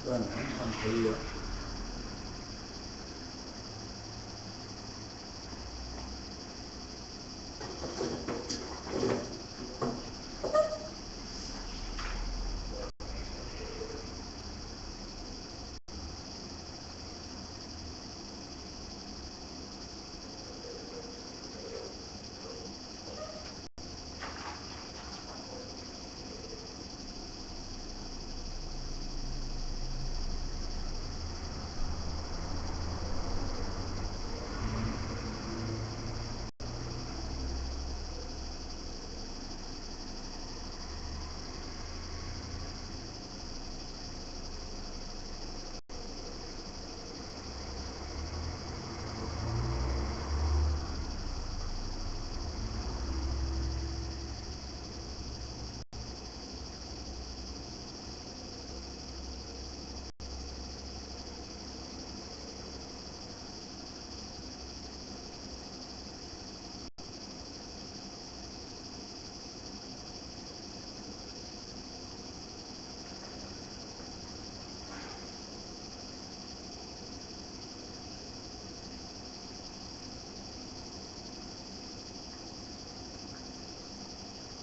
시간은 한 걸려.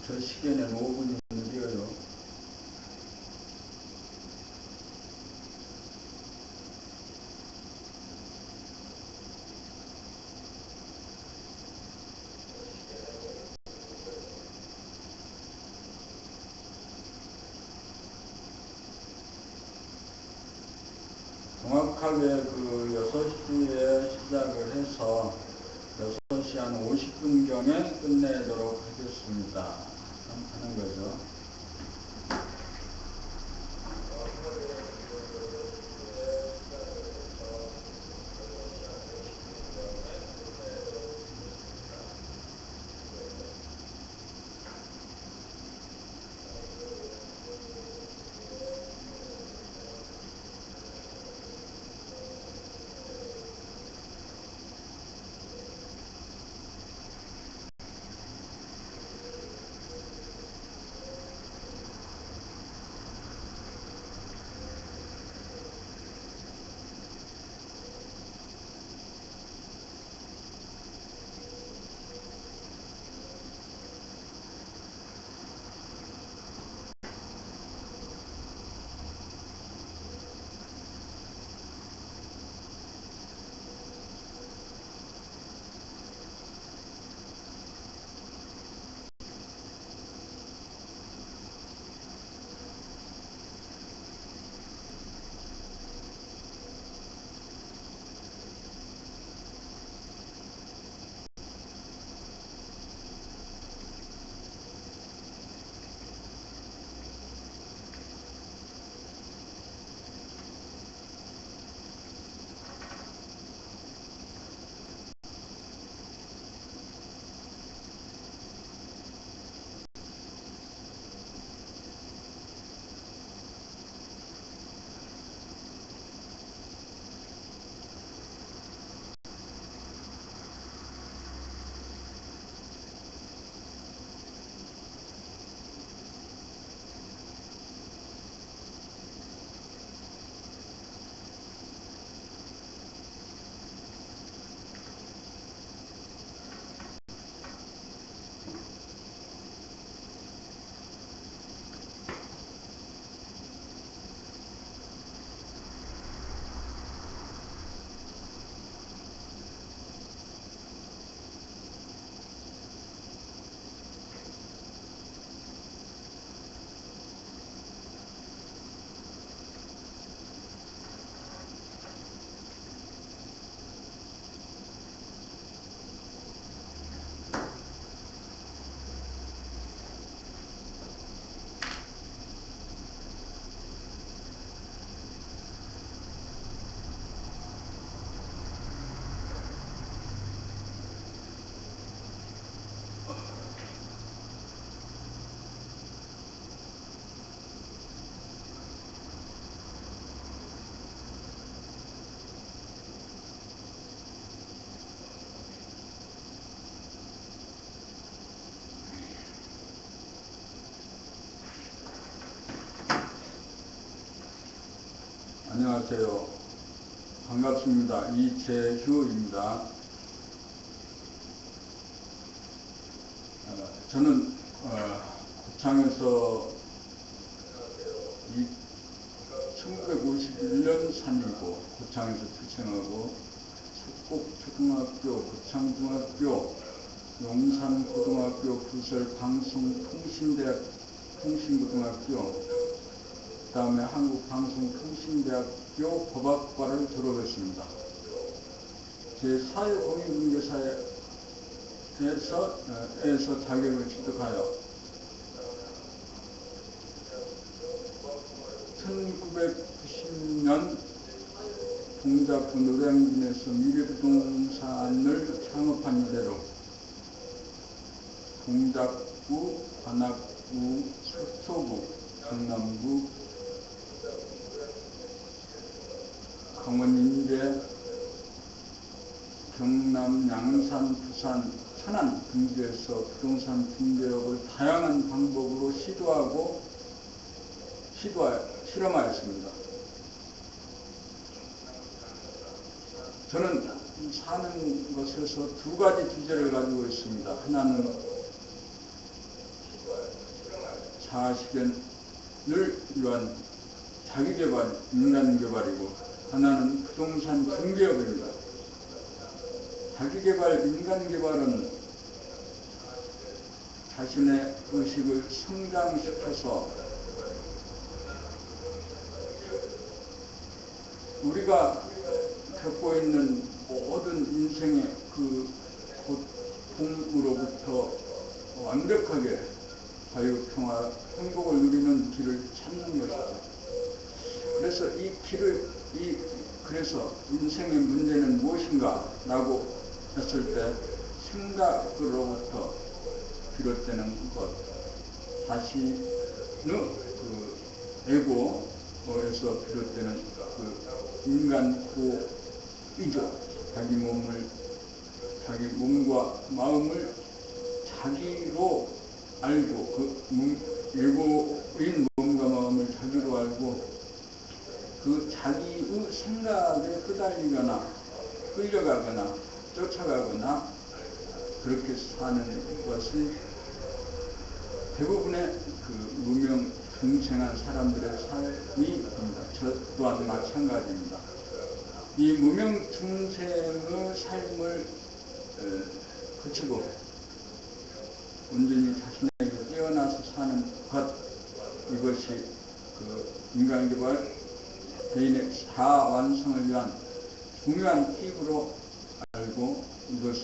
저 시계는 5분이 느려요. 정확하게 그 6시에 시작을 해서 6시 한 50분경에 끝내도록 하겠습니다. 하는 거죠. 안녕하세요. 반갑습니다. 이재휴입니다. 저는 고창에서 1951년 산이고 고창에서 출생하고 석곡초등학교, 고창중학교, 용산고등학교, 부설 방송통신대학 통신고등학교, 그 다음에 한국방송통신대학교 법학과를 졸업했습니다. 제4공인중개사에서 자격을 취득하여 1990년 동작구 노량진에서 미래부동산을 창업한 이래로 동작구, 관악구, 서초구, 강남구, 강원 인제, 경남, 양산, 부산, 천안 등지에서 부동산 중개업을 다양한 방법으로 실험하였습니다. 저는 사는 것에서 두 가지 주제를 가지고 있습니다. 하나는 자아실현을 위한 자기개발, 인간개발이고, 하나는 부동산 중개업입니다. 자기개발, 인간개발은 자신의 의식을 성장시켜서 우리가 겪고 있는 모든 인생의 그 고통으로부터 완벽하게 자유, 평화, 행복을 누리는 길을 찾는 것이죠. 그래서 그래서 인생의 문제는 무엇인가? 라고 했을 때 생각으로부터 비롯되는 것, 자신의 그 에고에서 비롯되는 그 인간 고이죠. 자기 몸과 마음을 자기로 알고, 그 에고인 몸과 마음을 자기로 알고, 그 자기의 생각에 끄달리거나 끌려가거나 쫓아가거나 그렇게 사는 것이 대부분의 그 무명중생한 사람들의 삶입니다. 저 또한 마찬가지입니다. 이 무명중생의 삶을 그치고 온전히 자신에게 뛰어나서 사는 것, 이것이 그 인간개발, 개인의 자아 완성을 위한 중요한 팁으로 알고 이것을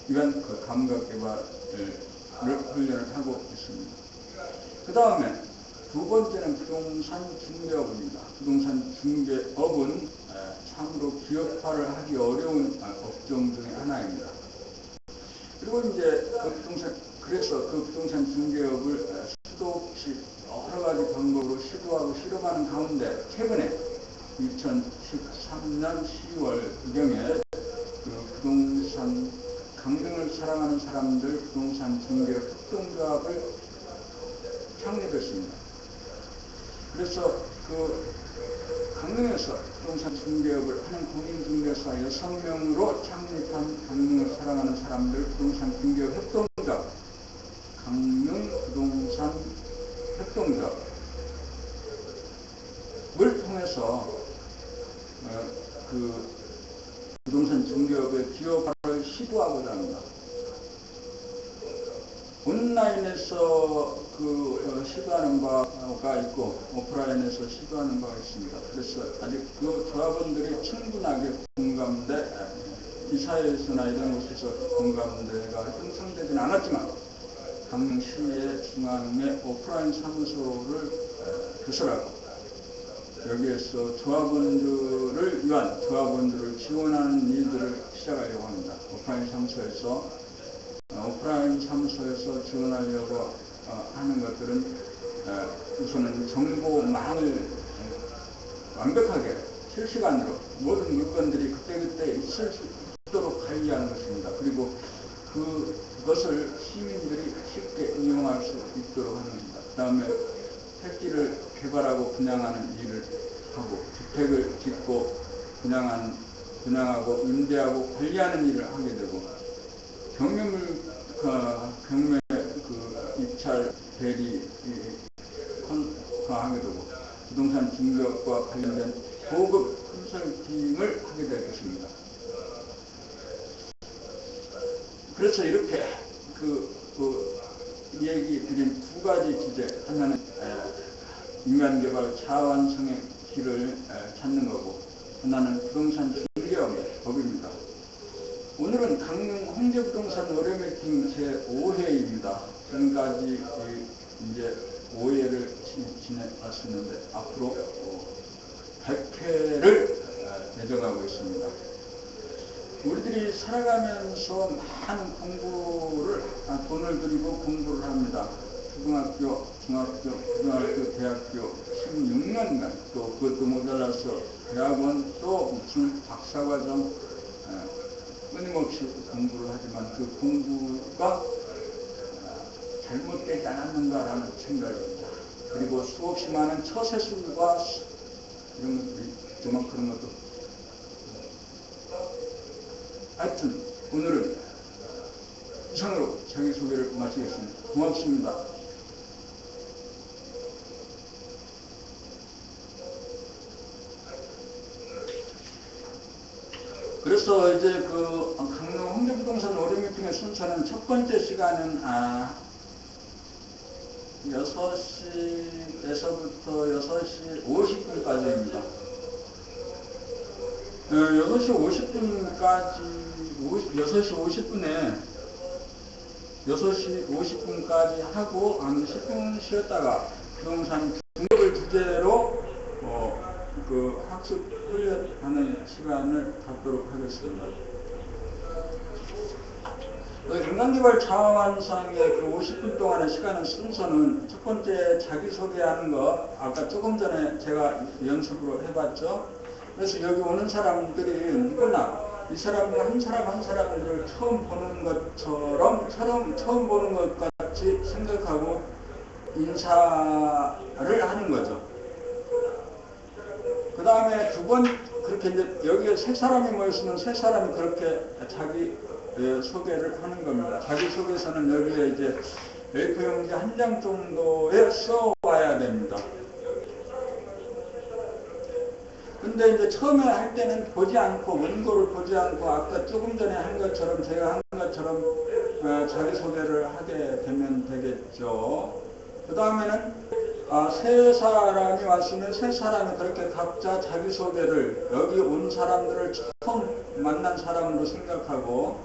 이런 그 감각개발을 훈련을 하고 있습니다. 그 다음에 두 번째는 부동산 중개업입니다. 부동산 중개업은 참으로 기업화를 하기 어려운 업종 중에 하나입니다. 그리고 이제 그래서 그 부동산 중개업을 수도 없이 여러 가지 방법으로 시도하고 실험하는 가운데 최근에 2013년 10월경에 그 부동산 강릉을 사랑하는 사람들 부동산 중개업 협동조합을 창립했습니다. 그래서 그 강릉에서 부동산 중개업을 하는 공인중개사 6명으로 창립한 강릉을 사랑하는 사람들 부동산 중개업 협동조합, 강릉 부동산 협동조합을 통해서 그 부동산 중개업의 기업화를 시도하고자 합니다. 온라인에서 시도하는 바가 있고 오프라인에서 시도하는 바가 있습니다. 그래서 아직 그 조합원들이 충분하게 이사회에서나 이런 곳에서 공감대가 형성되지는 않았지만 강릉시의 중앙에 오프라인 사무소를 개설하고 여기에서 조합원들을 지원하는 일들을 시작하려고 합니다. 오프라인 사무소에서 지원하려고 하는 것들은 우선은 정보망을 완벽하게 실시간으로 모든 물건들이 그때그때 있을 수 있도록 관리하는 것입니다. 그리고 그것을 시민들이 쉽게 이용할 수 있도록 하는 겁니다. 그 다음에 택지를 개발하고 분양하는 일을 하고 주택을 짓고 분양하고 임대하고 관리하는 일을 하게 되고 경매 입찰 대리 하게 되고 부동산 중개업과 관련된 고급 컨설팅을 하게 될 것입니다. 그래서 이렇게 얘기 드린 두 가지 주제, 하나는 인간개발 자완성의 길을 찾는 거고, 하나는 부동산 중개업의 법입니다. 오늘은 강릉 홍대부동산 의뢰미팅 제5회입니다. 지금까지 이제 5회를 지내왔었는데 앞으로 100회를 내려가고 있습니다. 우리들이 살아가면서 많은 돈을 들이고 공부를 합니다. 초등학교, 중학교, 고등학교, 대학교 16년간 또 그것도 모자라서 대학원 또 무슨 박사과정 끊임없이 공부를 하지만 그 공부가 잘못되지 않았는가라는 생각입니다. 그리고 수없이 많은 처세술과 이런 것들이 좀 그런 것도 하여튼 오늘은 이상으로 자기소개를 마치겠습니다. 고맙습니다. 그래서 이제 강릉 홍대부동산 의뢰미팅의 순서는 첫 번째 시간은 6시에서부터 6시 50분까지입니다. 6시 50분까지 하고 한 10분 쉬었다가 부동산 중개업을 주제로 학습 훈련하는 시간을 갖도록 하겠습니다. 인간개발 자완성의 50분 동안의 시간의 순서는 첫 번째 자기소개하는 거 아까 조금 전에 제가 연습으로 해봤죠. 그래서 여기 오는 사람들이 누구나 이 사람들 한 사람 한 사람을 처음 보는 것처럼 처음 보는 것 같이 생각하고 인사를 하는 거죠. 그 다음에 그렇게 이제 여기에 세 사람이 모였으면 세 사람이 그렇게 자기 소개를 하는 겁니다. 자기 소개서는 여기에 이제 A4용지 한 장 정도에 써와야 됩니다. 근데 이제 처음에 할 때는 원고를 보지 않고 아까 조금 전에 한 것처럼 제가 한 것처럼 자기소개를 하게 되면 되겠죠. 그 다음에는 세 사람이 왔으면 세 사람이 그렇게 각자 자기소개를 여기 온 사람들을 처음 만난 사람으로 생각하고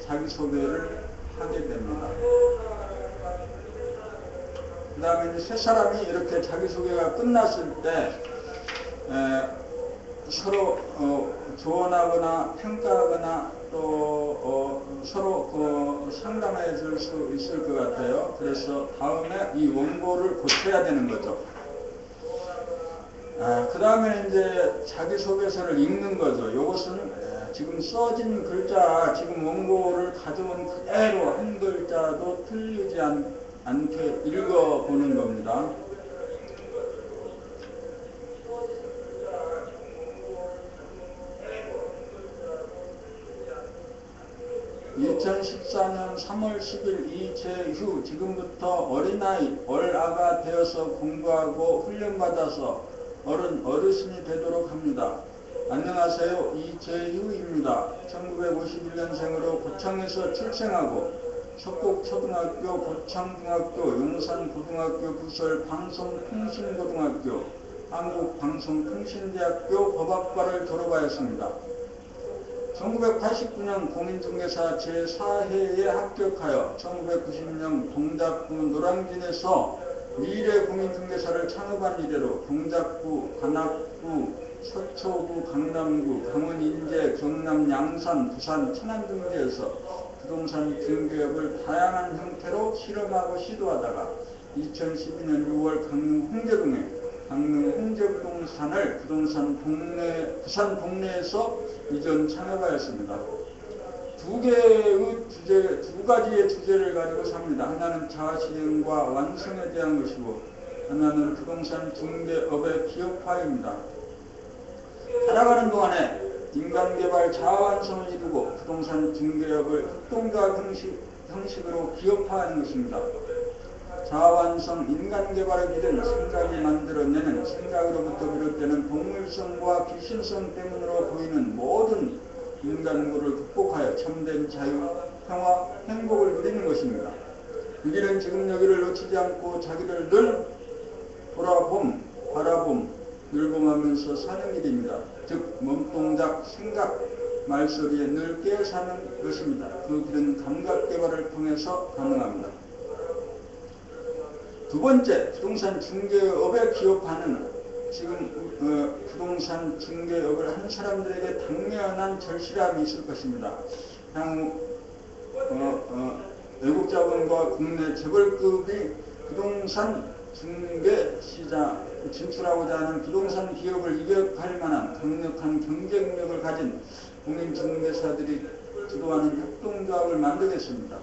자기소개를 하게 됩니다. 그 다음에 이제 세 사람이 이렇게 자기소개가 끝났을 때 서로 조언하거나 평가하거나 또 서로 상담해 줄 수 있을 것 같아요. 그래서 다음에 이 원고를 고쳐야 되는 거죠. 그 다음에 이제 자기소개서를 읽는 거죠. 이것은 지금 써진 글자, 지금 원고를 가져온 그대로 한 글자도 틀리지 않게 읽어보는 겁니다. 2014년 3월 10일 이재휴 지금부터 어린아이, 어아가 되어서 공부하고 훈련받아서 어르신이 되도록 합니다. 안녕하세요. 이재휴입니다. 1951년생으로 고창에서 출생하고 석곡초등학교, 고창중학교, 용산고등학교 부설 방송통신고등학교, 한국방송통신대학교 법학과를 졸업하였습니다. 1989년 공인중개사 제4회에 합격하여 1990년 동작구 노량진에서 미래공인중개사를 창업한 이래로 동작구, 관악구, 서초구, 강남구, 강원 인제, 경남 양산, 부산 천안등지에서 부동산 중개업을 다양한 형태로 실험하고 시도하다가 2012년 6월 강릉 홍대부동산을 부산 동네에서 이전 창업하였습니다. 두 가지의 주제를 가지고 삽니다. 하나는 자아실현과 완성에 대한 것이고 하나는 부동산 중개업의 기업화입니다. 살아가는 동안에 인간개발 자아완성을 이루고 부동산 중개업을 협동조합 형식으로 기업화하는 것입니다. 자아완성 인간개발의 길은 생각이 만들어내는 생각으로부터 비롯되는 동물성과 귀신성 때문으로 보이는 모든 인간고를 극복하여 참된 자유, 평화, 행복을 누리는 것입니다. 그 길은 지금 여기를 놓치지 않고 자기를 늘 바라봄, 율봉하면서 사는 길입니다. 즉 몸동작, 생각, 말소리에 늘 깨어 사는 것입니다. 그 길은 감각개발을 통해서 가능합니다. 두 번째, 부동산 중개업의 기업화는 지금 부동산 중개업을 하는 사람들에게 당면한 절실함이 있을 것입니다. 향후 외국 자본과 국내 재벌급이 부동산 중개 시장 진출하고자 하는 부동산 기업을 이격할 만한 강력한 경쟁력을 가진 공인중개사들이 주도하는 협동조합을 만들겠습니다.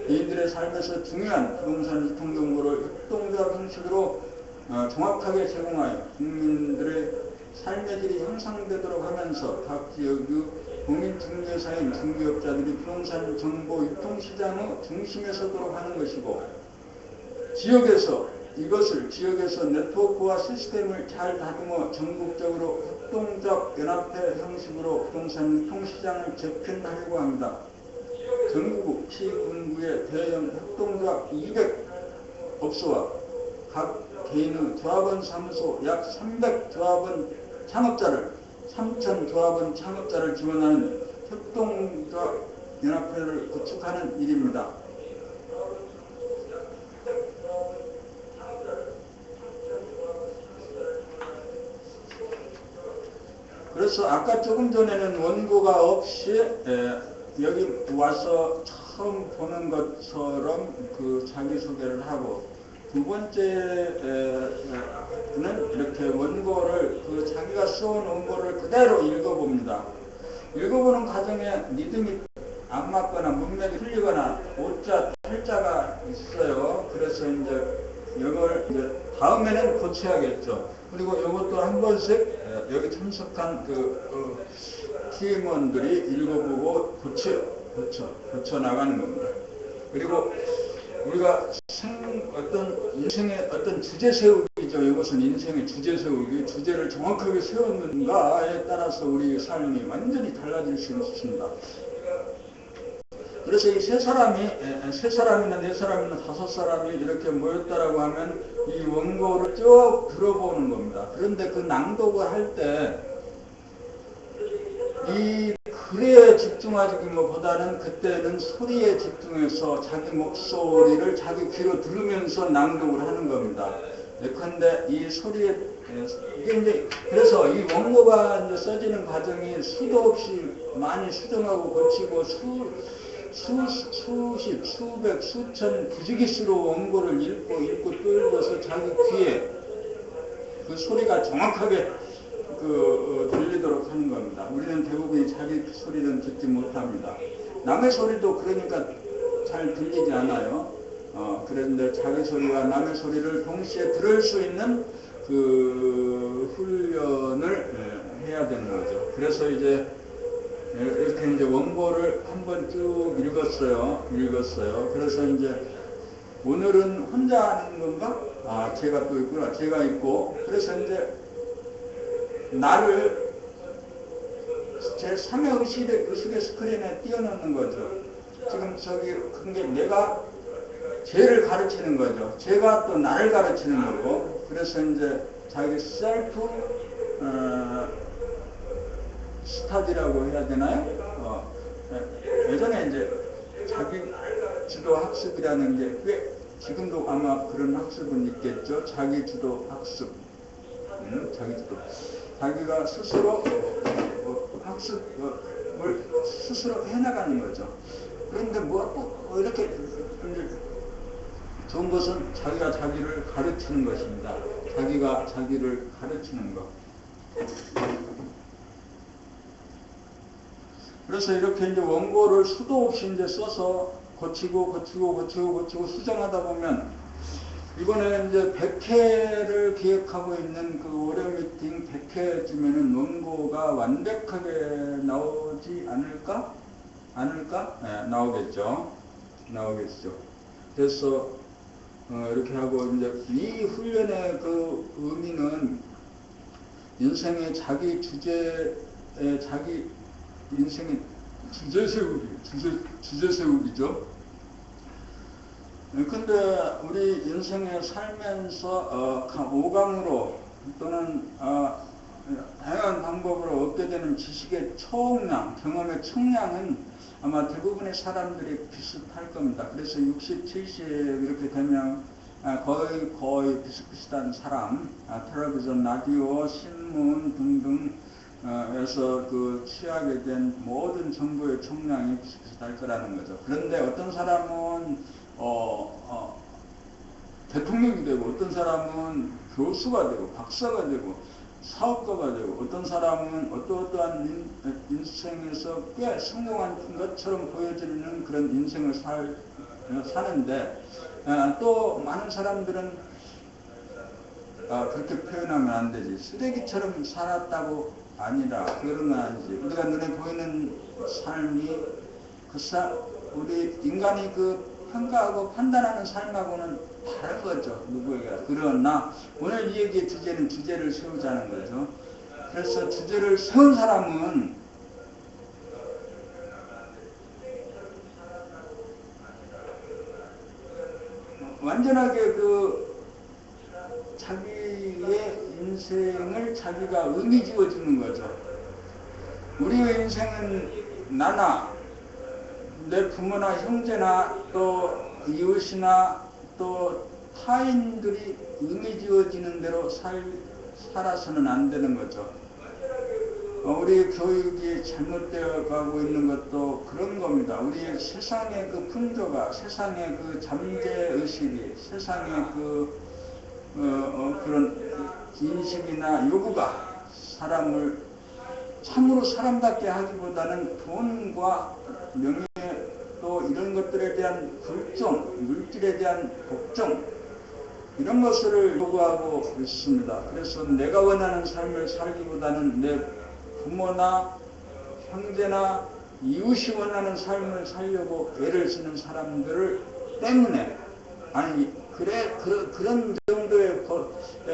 이들의 삶에서 중요한 부동산 유통정보를 협동조합 형식으로 정확하게 제공하여 국민들의 삶의 질이 향상되도록 하면서 각 지역의 공인중개사인 중개업자들이 부동산 정보 유통시장의 중심에 서도록 하는 것이고, 지역에서 네트워크와 시스템을 잘 다듬어 전국적으로 협동조합 연합회 형식으로 부동산 유통시장을 재편하려고 합니다. 전국 시군구의 대형 협동조합 200업소와 각 개인의 조합원 사무소 약 300조합원 창업자를 3,000조합원 창업자를 지원하는 협동조합 연합회를 구축하는 일입니다. 그래서 아까 조금 전에는 원고가 없이 여기 와서 처음 보는 것처럼 그 자기소개를 하고, 두 번째는 이렇게 원고를 자기가 써온 원고를 그대로 읽어봅니다. 읽어보는 과정에 리듬이 안 맞거나 문맥이 틀리거나 오자 탈자가 있어요. 그래서 이걸 다음에는 고쳐야겠죠. 그리고 이것도 한 번씩 여기 참석한 팀원들이 읽어보고 고쳐 나가는 겁니다. 그리고 우리가 인생의 어떤 주제 세우기죠. 이것은 인생의 주제 세우기, 주제를 정확하게 세웠는가에 따라서 우리 삶이 완전히 달라질 수 있습니다. 그래서 이 세 사람이나 네 사람이나 다섯 사람이 이렇게 모였다라고 하면 이 원고를 쭉 들어보는 겁니다. 그런데 그 낭독을 할 때 이 글에 집중하기보다는 그때는 소리에 집중해서 자기 목소리를 자기 귀로 들으면서 낭독을 하는 겁니다. 예컨대 이 소리에 이게 그래서 이 원고가 써지는 과정이 수도 없이 많이 수정하고 고치고 수십, 수백, 수천 부지기수로 원고를 읽고 또 읽어서 자기 귀에 그 소리가 정확하게 들리도록 하는 겁니다. 우리는 대부분 자기 소리는 듣지 못합니다. 남의 소리도 그러니까 잘 들리지 않아요. 그런데 자기 소리와 남의 소리를 동시에 들을 수 있는 그 훈련을 해야 되는 거죠. 그래서 이렇게 원고를 한번 쭉 읽었어요. 그래서 오늘은 혼자 하는 건가? 제가 또 있구나. 제가 있고. 그래서 나를 제 3의 의식의 스크린에 띄워놓는 거죠. 지금 그게 내가 쟤를 가르치는 거죠. 제가 또 나를 가르치는 거고. 그래서 자기 셀프 스타디라고 해야 되나요? 예전에 자기 주도 학습이라는 게 꽤 지금도 아마 그런 학습은 있겠죠. 자기 주도 학습. 자기가 스스로 학습을 스스로 해나가는 거죠. 그런데 이렇게 좋은 것은 자기가 자기를 가르치는 것입니다. 자기가 자기를 가르치는 것. 그래서 이렇게 원고를 수도 없이 써서 고치고 수정하다 보면 이번에 이제 100회를 기획하고 있는 그 월요 미팅 100회쯤에는 원고가 완벽하게 나오지 않을까? 네, 나오겠죠. 그래서 이렇게 하고 이제 이 훈련의 그 의미는 인생의 자기 자기 인생의 주제 세우기죠. 근데 우리 인생에 살면서 5강으로 또는 다양한 방법으로 얻게 되는 지식의 총량, 경험의 총량은 아마 대부분의 사람들이 비슷할 겁니다. 그래서 60, 70 이렇게 되면 거의 비슷비슷한 사람, 텔레비전, 라디오, 신문 등등 에서 그 취하게 된 모든 정보의 총량이 비슷비슷할 거라는 거죠. 그런데 어떤 사람은 대통령이 되고, 어떤 사람은 교수가 되고, 박사가 되고, 사업가가 되고, 어떤 사람은 어떠한 인생에서 꽤 성공한 것처럼 보여지는 그런 인생을 사는데, 또 많은 사람들은 그렇게 표현하면 안 되지. 쓰레기처럼 살았다고 아니라 그런 건 아니지. 우리가 눈에 보이는 삶이 우리 인간이 그 평가하고 판단하는 삶하고는 다른 거죠. 누구에게. 그러나 오늘 이 얘기의 주제는 주제를 세우자는 거죠. 그래서 주제를 세운 사람은 완전하게 그 자기의 인생을 자기가 의미 지어주는 거죠. 우리의 인생은 나나 내 부모나 형제나 또 이웃이나 또 타인들이 의미 지어지는 대로 살아서는 안 되는 거죠. 우리 교육이 잘못되어 가고 있는 것도 그런 겁니다. 우리 세상의 그 풍조가, 세상의 그 잠재의식이, 세상의 그런 인식이나 요구가 사람을 참으로 사람답게 하기보다는 돈과 명예 또 이런 것들에 대한 불종, 물질에 대한 복종 이런 것을 요구하고 있습니다. 그래서 내가 원하는 삶을 살기보다는 내 부모나 형제나 이웃이 원하는 삶을 살려고 애를 쓰는 사람들 때문에 그런 정도의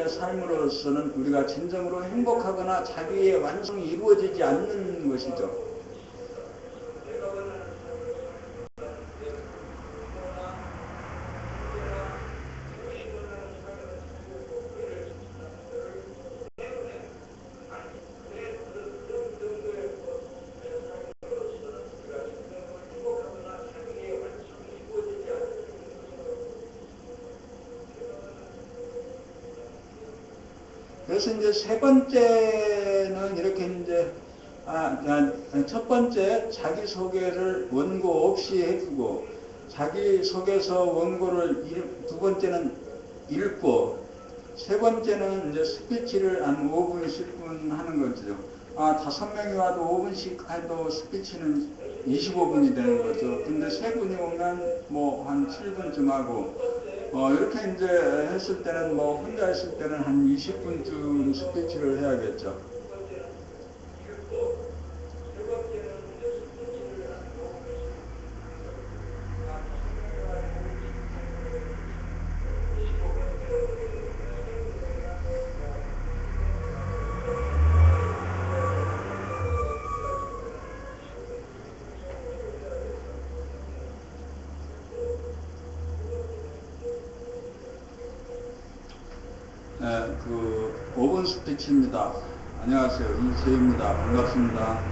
삶으로서는 우리가 진정으로 행복하거나 자기의 완성이 이루어지지 않는 것이죠. 그래서 이제 세 번째는 이렇게 이제 첫 번째 자기소개를 원고 없이 해주고 자기소개서 원고를 두 번째는 읽고 세 번째는 이제 스피치를 한 5분, 10분 하는 거죠. 5명이 와도 5분씩 해도 스피치는 25분이 되는 거죠. 근데 세 분이 오면 뭐 한 7분쯤 하고 이렇게 이제 했을 때는 혼자 했을 때는 한 20분쯤 스피치를 해야겠죠. 그 5분 스피치입니다. 안녕하세요. 이재입니다. 반갑습니다.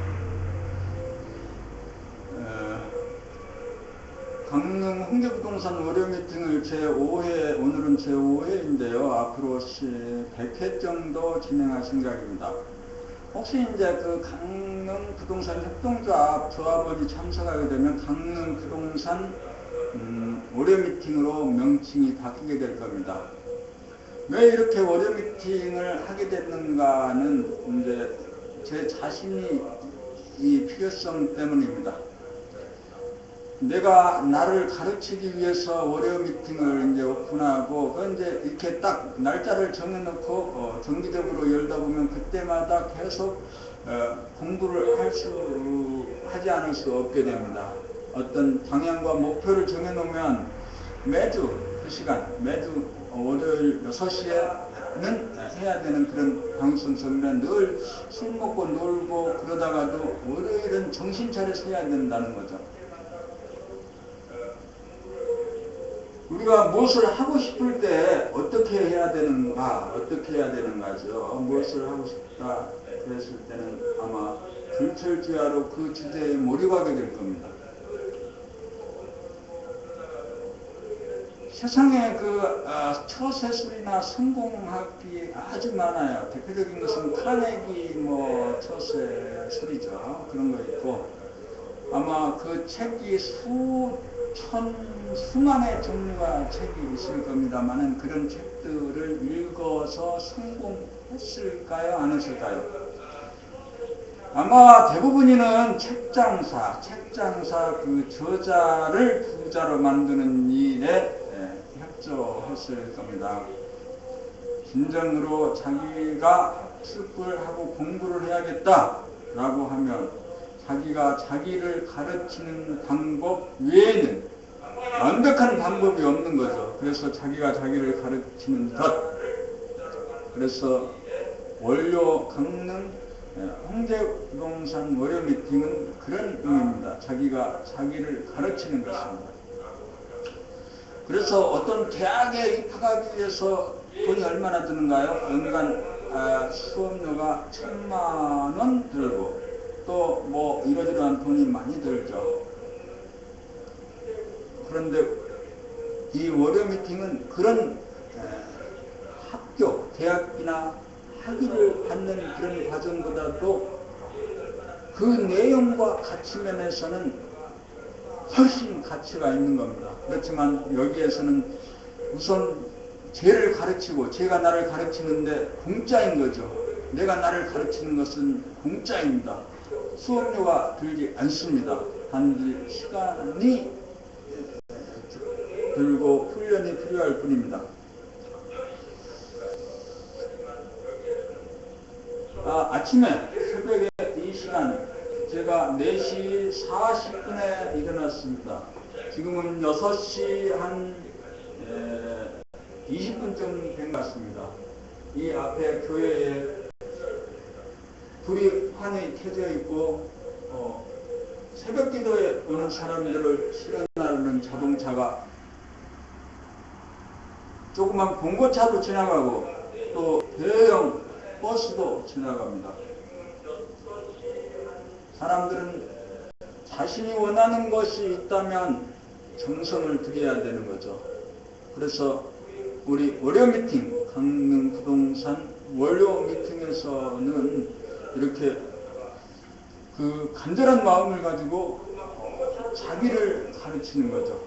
강릉 홍대부동산 월요 미팅을 제5회, 오늘은 제5회인데요. 앞으로 100회 정도 진행할 생각입니다. 혹시 이제 그 강릉 부동산 협동조합원이 참석하게 되면 강릉 부동산 월요 미팅으로 명칭이 바뀌게 될 겁니다. 왜 이렇게 월요 미팅을 하게 됐는가는 이제 제 자신이 이 필요성 때문입니다. 내가 나를 가르치기 위해서 월요 미팅을 이제 오픈하고, 그 이제 이렇게 딱 날짜를 정해놓고, 정기적으로 열다 보면 그때마다 계속, 공부를 하지 않을 수 없게 됩니다. 어떤 방향과 목표를 정해놓으면 매주 그 시간, 매주 월요일 6시에는 해야 되는 그런 방송성이라 늘 술 먹고 놀고 그러다가도 월요일은 정신 차려서 해야 된다는 거죠. 우리가 무엇을 하고 싶을 때 어떻게 해야 되는가, 어떻게 해야 되는가죠. 무엇을 하고 싶다 그랬을 때는 아마 불철주야로 그 주제에 몰입하게 될 겁니다. 세상에 처세술이나 성공학이 아주 많아요. 대표적인 것은 카네기 처세술이죠. 그런 거 있고, 아마 그 책이 수만의 종류가 책이 있을 겁니다만은 그런 책들을 읽어서 성공했을까요? 안 했을까요? 아마 대부분이는 책장사 그 저자를 부자로 만드는 일에 협조했을 겁니다. 진정으로 자기가 학습을 하고 공부를 해야겠다라고 하면 자기가 자기를 가르치는 방법 외에는 완벽한 방법이 없는 거죠. 그래서 자기가 자기를 가르치는 것. 그래서 원료 강릉 홍대부동산 월요 미팅은 그런 의미입니다. 자기가 자기를 가르치는 것입니다. 그래서 어떤 대학에 입학하기 위해서 돈이 얼마나 드는가요? 연간 수업료가 1,000만 원 들고 또 이러저러한 돈이 많이 들죠. 그런데 이 월요 미팅은 그런 학교, 대학이나 학위를 받는 그런 과정보다도 그 내용과 가치 면에서는 훨씬 가치가 있는 겁니다. 그렇지만 여기에서는 우선 쟤를 가르치고 제가 나를 가르치는데 공짜인 거죠. 내가 나를 가르치는 것은 공짜입니다. 수업료가 들지 않습니다. 단지 시간이 들고 훈련이 필요할 뿐입니다. 아침에 새벽에 이 시간 제가 4시 40분에 일어났습니다. 지금은 6시 한 20분쯤 된 것 같습니다. 이 앞에 교회에 불이 환히 켜져 있고 새벽 기도에 오는 사람들을 실어나르는 자동차가 조그만 봉고차도 지나가고 또 대형 버스도 지나갑니다. 사람들은 자신이 원하는 것이 있다면 정성을 들여야 되는 거죠. 그래서 우리 월요 미팅, 강릉 부동산 월요 미팅에서는 이렇게 그 간절한 마음을 가지고 자기를 가르치는 거죠.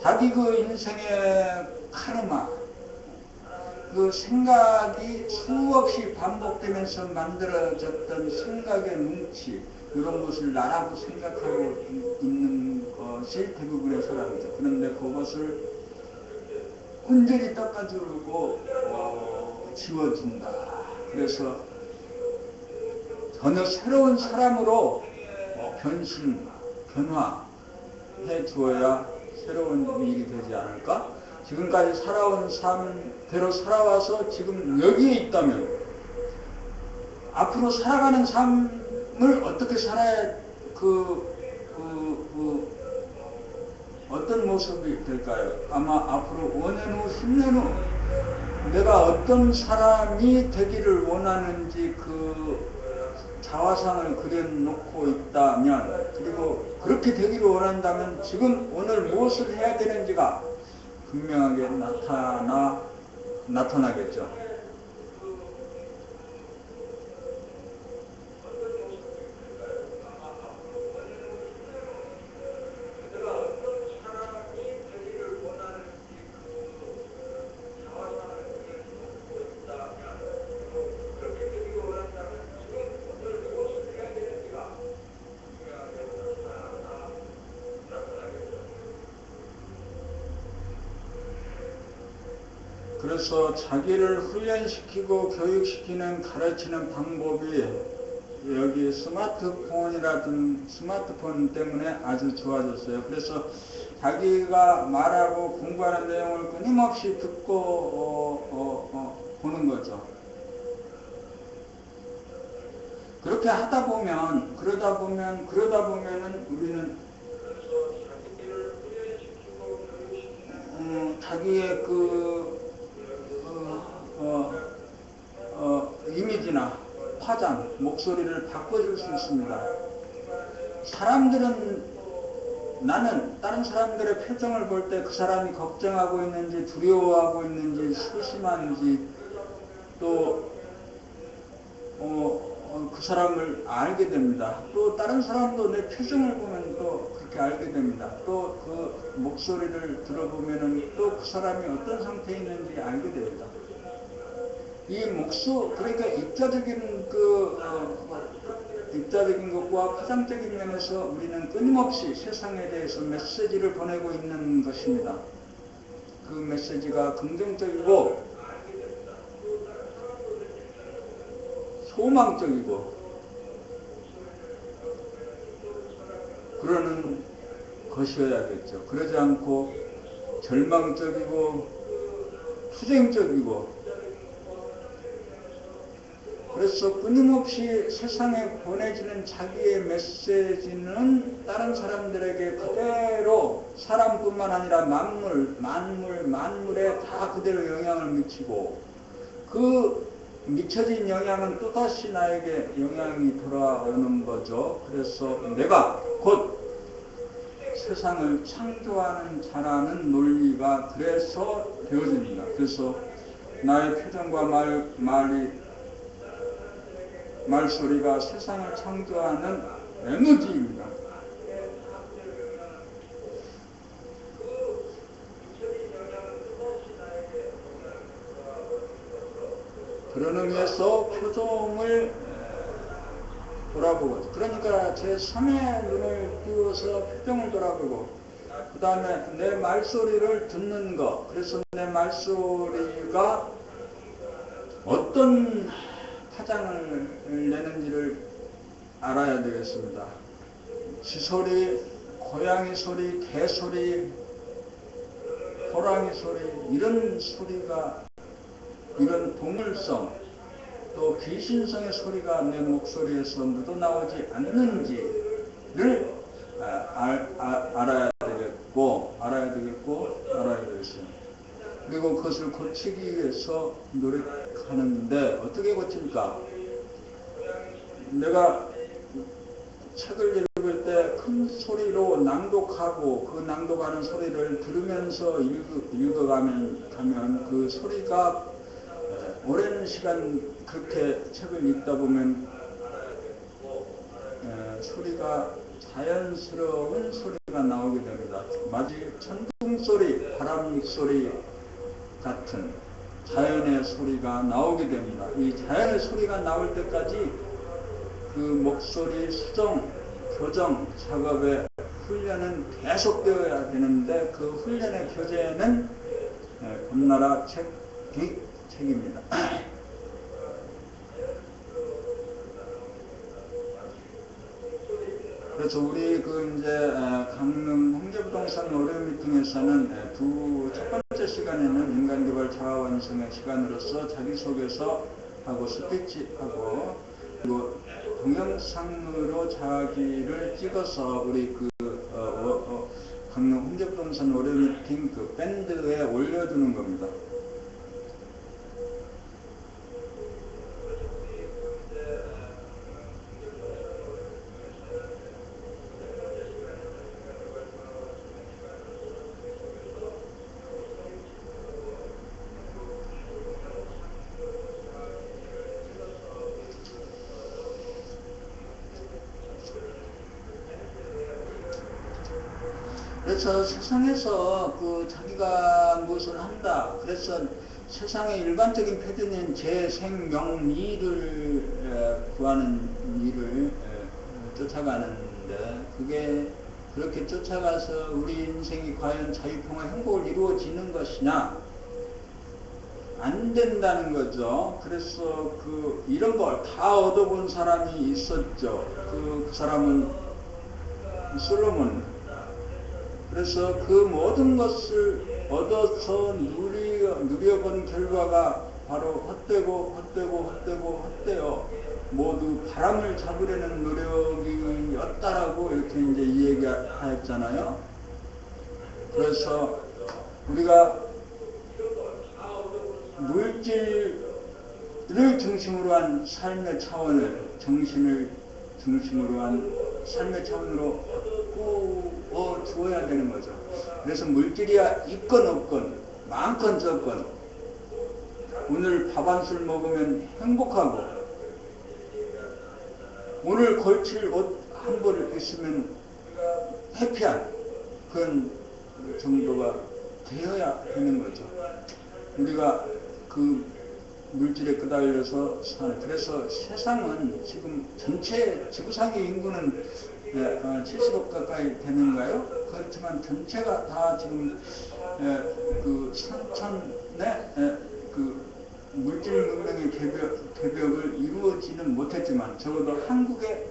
자기 그 인생의 카르마, 그 생각이 수없이 반복되면서 만들어졌던 생각의 뭉치, 이런 것을 나라고 생각하고 있는 것이 대부분의 사람이죠. 그런데 그것을 온전히 닦아주고 지워준다. 그래서 전혀 새로운 사람으로 변화해 주어야 새로운 일이 되지 않을까? 지금까지 살아온 삶대로 살아와서 지금 여기에 있다면 앞으로 살아가는 삶을 어떻게 살아야 어떤 모습이 될까요? 아마 앞으로 5년 후, 10년 후 내가 어떤 사람이 되기를 원하는지 그 자화상을 그려놓고 있다면, 그리고 그렇게 되기를 원한다면 지금 오늘 무엇을 해야 되는지가 분명하게 나타나겠죠. 그래서 자기를 훈련시키고 교육시키는 가르치는 방법이 여기 스마트폰 때문에 아주 좋아졌어요. 그래서 자기가 말하고 공부하는 내용을 끊임없이 듣고 보는 거죠. 그렇게 하다 보면 그러다 보면은 우리는 자기의 이미지나 화장, 목소리를 바꿔줄 수 있습니다. 나는 다른 사람들의 표정을 볼 때 그 사람이 걱정하고 있는지 두려워하고 있는지 소심한지 또 그 사람을 알게 됩니다. 또 다른 사람도 내 표정을 보면 또 그렇게 알게 됩니다. 또 그 목소리를 들어보면은 또 그 사람이 어떤 상태에 있는지 알게 됩니다. 이 그러니까 입자적인 것과 파장적인 면에서 우리는 끊임없이 세상에 대해서 메시지를 보내고 있는 것입니다. 그 메시지가 긍정적이고 소망적이고 그러는 것이어야겠죠. 그러지 않고 절망적이고 투쟁적이고 그래서 끊임없이 세상에 보내지는 자기의 메시지는 다른 사람들에게 그대로 사람뿐만 아니라 만물에 다 그대로 영향을 미치고 그 미쳐진 영향은 또다시 나에게 영향이 돌아오는 거죠. 그래서 내가 곧 세상을 창조하는 자라는 논리가 그래서 되어집니다. 그래서 나의 표정과 말소리가 세상을 창조하는 에너지입니다. 그런 의미에서 표정을 돌아보고, 그러니까 제3의 눈을 띄워서 표정을 돌아보고, 그 다음에 내 말소리를 듣는 것, 그래서 내 말소리가 어떤 파장을 내는지를 알아야 되겠습니다. 쥐소리, 고양이 소리, 개소리, 호랑이 소리, 이런 소리가, 이런 동물성, 또 귀신성의 소리가 내 목소리에서 묻어나오지 않는지를 알아야 되겠어요. 그리고 그것을 고치기 위해서 노력하는데 어떻게 고칠까? 내가 책을 읽을 때 큰 소리로 낭독하고 그 낭독하는 소리를 들으면서 읽어가면 그 소리가 오랜 시간 그렇게 책을 읽다 보면 소리가 자연스러운 소리가 나오게 됩니다. 마치 천둥소리, 바람소리 같은 자연의 소리가 나오게 됩니다. 이 자연의 소리가 나올 때까지 그 목소리 수정, 교정 작업의 훈련은 계속되어야 되는데 그 훈련의 교재는 금나라 책입니다. 그래서 우리 강릉 홍제부동산 월요 미팅에서는 첫 번째 시간에는 인간개발 자아완성의 시간으로서 자기소개서 하고 스피치하고 그리고 동영상으로 자기를 찍어서 우리 강릉 홍제부동산 월요 미팅 그 밴드에 올려주는 겁니다. 그래서 세상에서 자기가 무엇을 한다. 그래서 세상의 일반적인 표준인 재생명리를 구하는 일을 쫓아가는데 그게 그렇게 쫓아가서 우리 인생이 과연 자유평화 행복을 이루어지는 것이냐? 안 된다는 거죠. 그래서 이런 걸 다 얻어본 사람이 있었죠. 그 사람은 솔로몬. 그래서 그 모든 것을 얻어서 누려본 결과가 바로 헛되고 모두 바람을 잡으려는 노력이었다라고 이렇게 이제 이야기하였잖아요. 그래서 우리가 물질을 중심으로 한 삶의 차원을, 정신을 중심으로 한 삶의 차원으로 바꾸어 주어야 되는 거죠. 그래서 물질이 있건 없건, 많건 적건, 오늘 밥 한 술 먹으면 행복하고, 오늘 걸칠 옷 한 벌 있으면 해피한 그런 정도가 되어야 되는 거죠. 우리가 그 물질에 끄달려서 사는, 그래서 세상은 지금 전체 지구상의 인구는 70억 가까이 되는가요? 그렇지만 전체가 다 지금 그 선천의 그 물질 문명의 개벽을 이루어지는 못했지만 적어도 한국의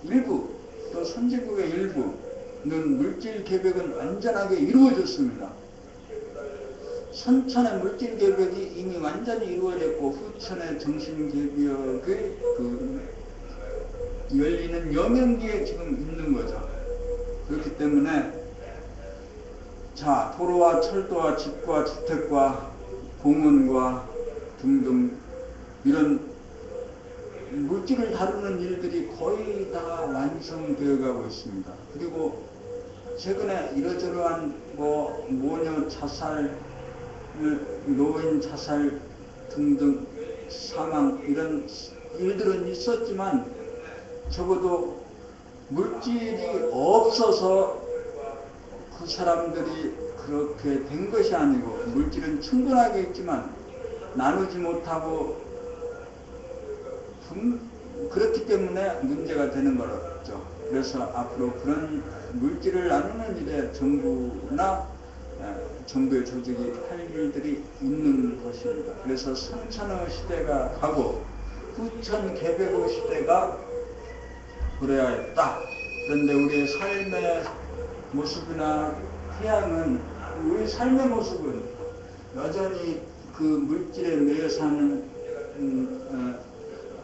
일부 또 선진국의 일부는 물질 개벽은 완전하게 이루어졌습니다. 선천의 물질 개벽이 이미 완전히 이루어졌고 후천의 정신 개벽의 열리는 여명기에 지금 있는 거죠. 그렇기 때문에 자, 도로와 철도와 집과 주택과 공원과 등등 이런 물질을 다루는 일들이 거의 다 완성되어 가고 있습니다. 그리고 최근에 이러저러한 모녀 자살, 노인 자살 등등 사망 이런 일들은 있었지만 적어도 물질이 없어서 그 사람들이 그렇게 된 것이 아니고 물질은 충분하게 있지만 나누지 못하고 그렇기 때문에 문제가 되는 거죠. 그래서 앞으로 그런 물질을 나누는 일에 정부나 정부의 조직이 할 일들이 있는 것입니다. 그래서 선천의 시대가 가고 후천 개벽의 시대가 그래야 했다. 그런데 우리의 삶의 모습이나 태양은, 우리 삶의 모습은 여전히 그 물질에 매여 사는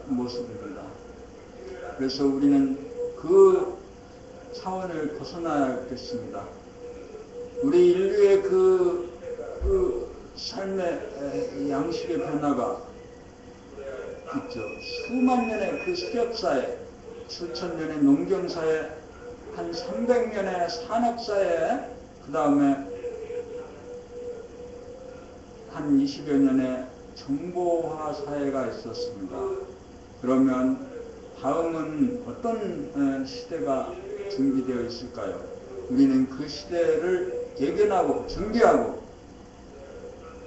모습입니다. 그래서 우리는 그 차원을 벗어나야겠습니다. 우리 인류의 그 삶의 양식의 변화가 있죠. 수만 년의 그 수렵사회, 수천 년의 농경사회, 한 300년의 산업사회, 그 다음에 한 20여 년의 정보화 사회가 있었습니다. 그러면 다음은 어떤 시대가 준비되어 있을까요? 우리는 그 시대를 예견하고 준비하고